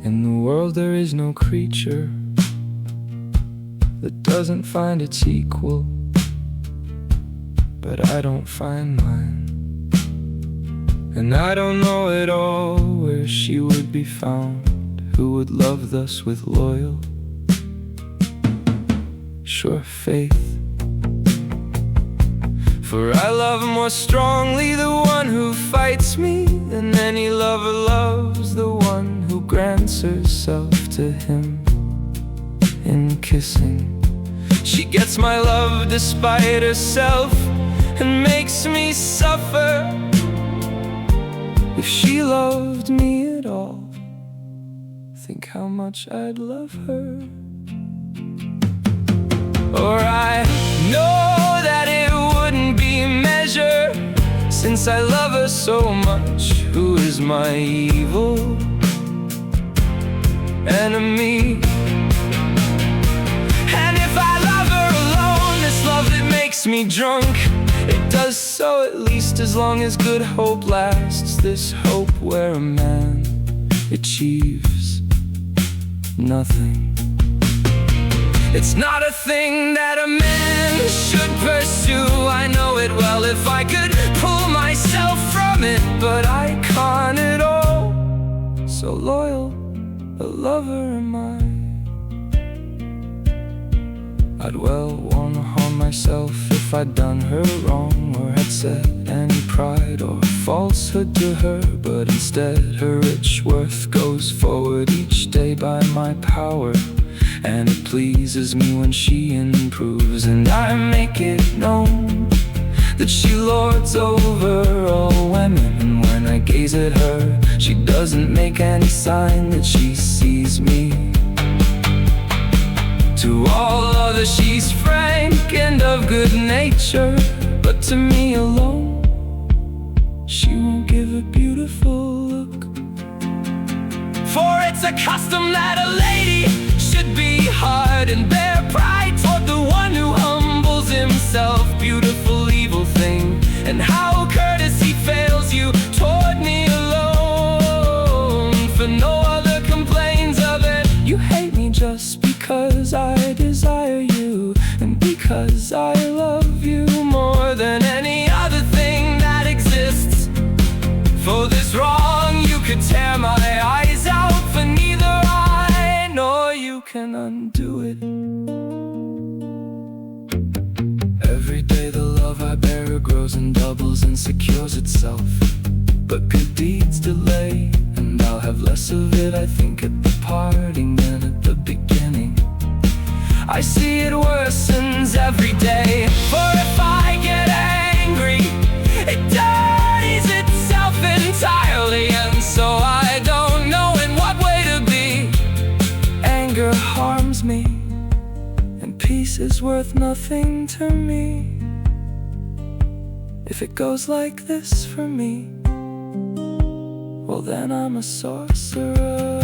In the world there is no creature that doesn't find its equal, but I don't find mine. And I don't know at all where she would be found, who would love thus with loyal, sure faith. For I love more strongly the one who fights me than any lover loves the one who grants herself to him in kissing. She gets my love despite herself and makes me suffer. If she loved me at all, think how much I'd love her. Or I know that it wouldn't be measured, since I love her so much. Who is my evil enemy? And if I love her alone, this love that makes me drunk, it does so at least as long as good hope lasts. This hope where a man achieves nothing. It's not a thing that a man should pursue. I know it well if I could pull myself from it, but I can't at all. So loyal a lover am I. I'd well wanna harm myself if I'd done her wrong, or had said any pride or falsehood to her. But instead her rich worth goes forward each day by my power, and it pleases me when she improves. And I make it known that she lords over all women, and when I gaze at her, she doesn't make any sign that she sees me. To all others she's frank and of good nature, but to me alone she won't give a beautiful look. For it's a custom that a lady should be hard and bear pride toward the one who humbles himself. Beautiful evil thing, and how courtesy fails you toward me alone. For no other complains of it. You hate me just because I desire you, and because I love you more than any other thing that exists. For this wrong you could tear my eyes out, for neither I nor you can undo it. Every day the love I bear her grows and doubles and secures itself, but good deeds delay, and I'll have less of it, I think, at the parting than at the beginning. I see it worsens every day, for if I get angry, it dirties itself entirely, and so I don't know in what way to be. Anger harms me, and peace is worth nothing to me. If it goes like this for me, well then I'm a sorcerer.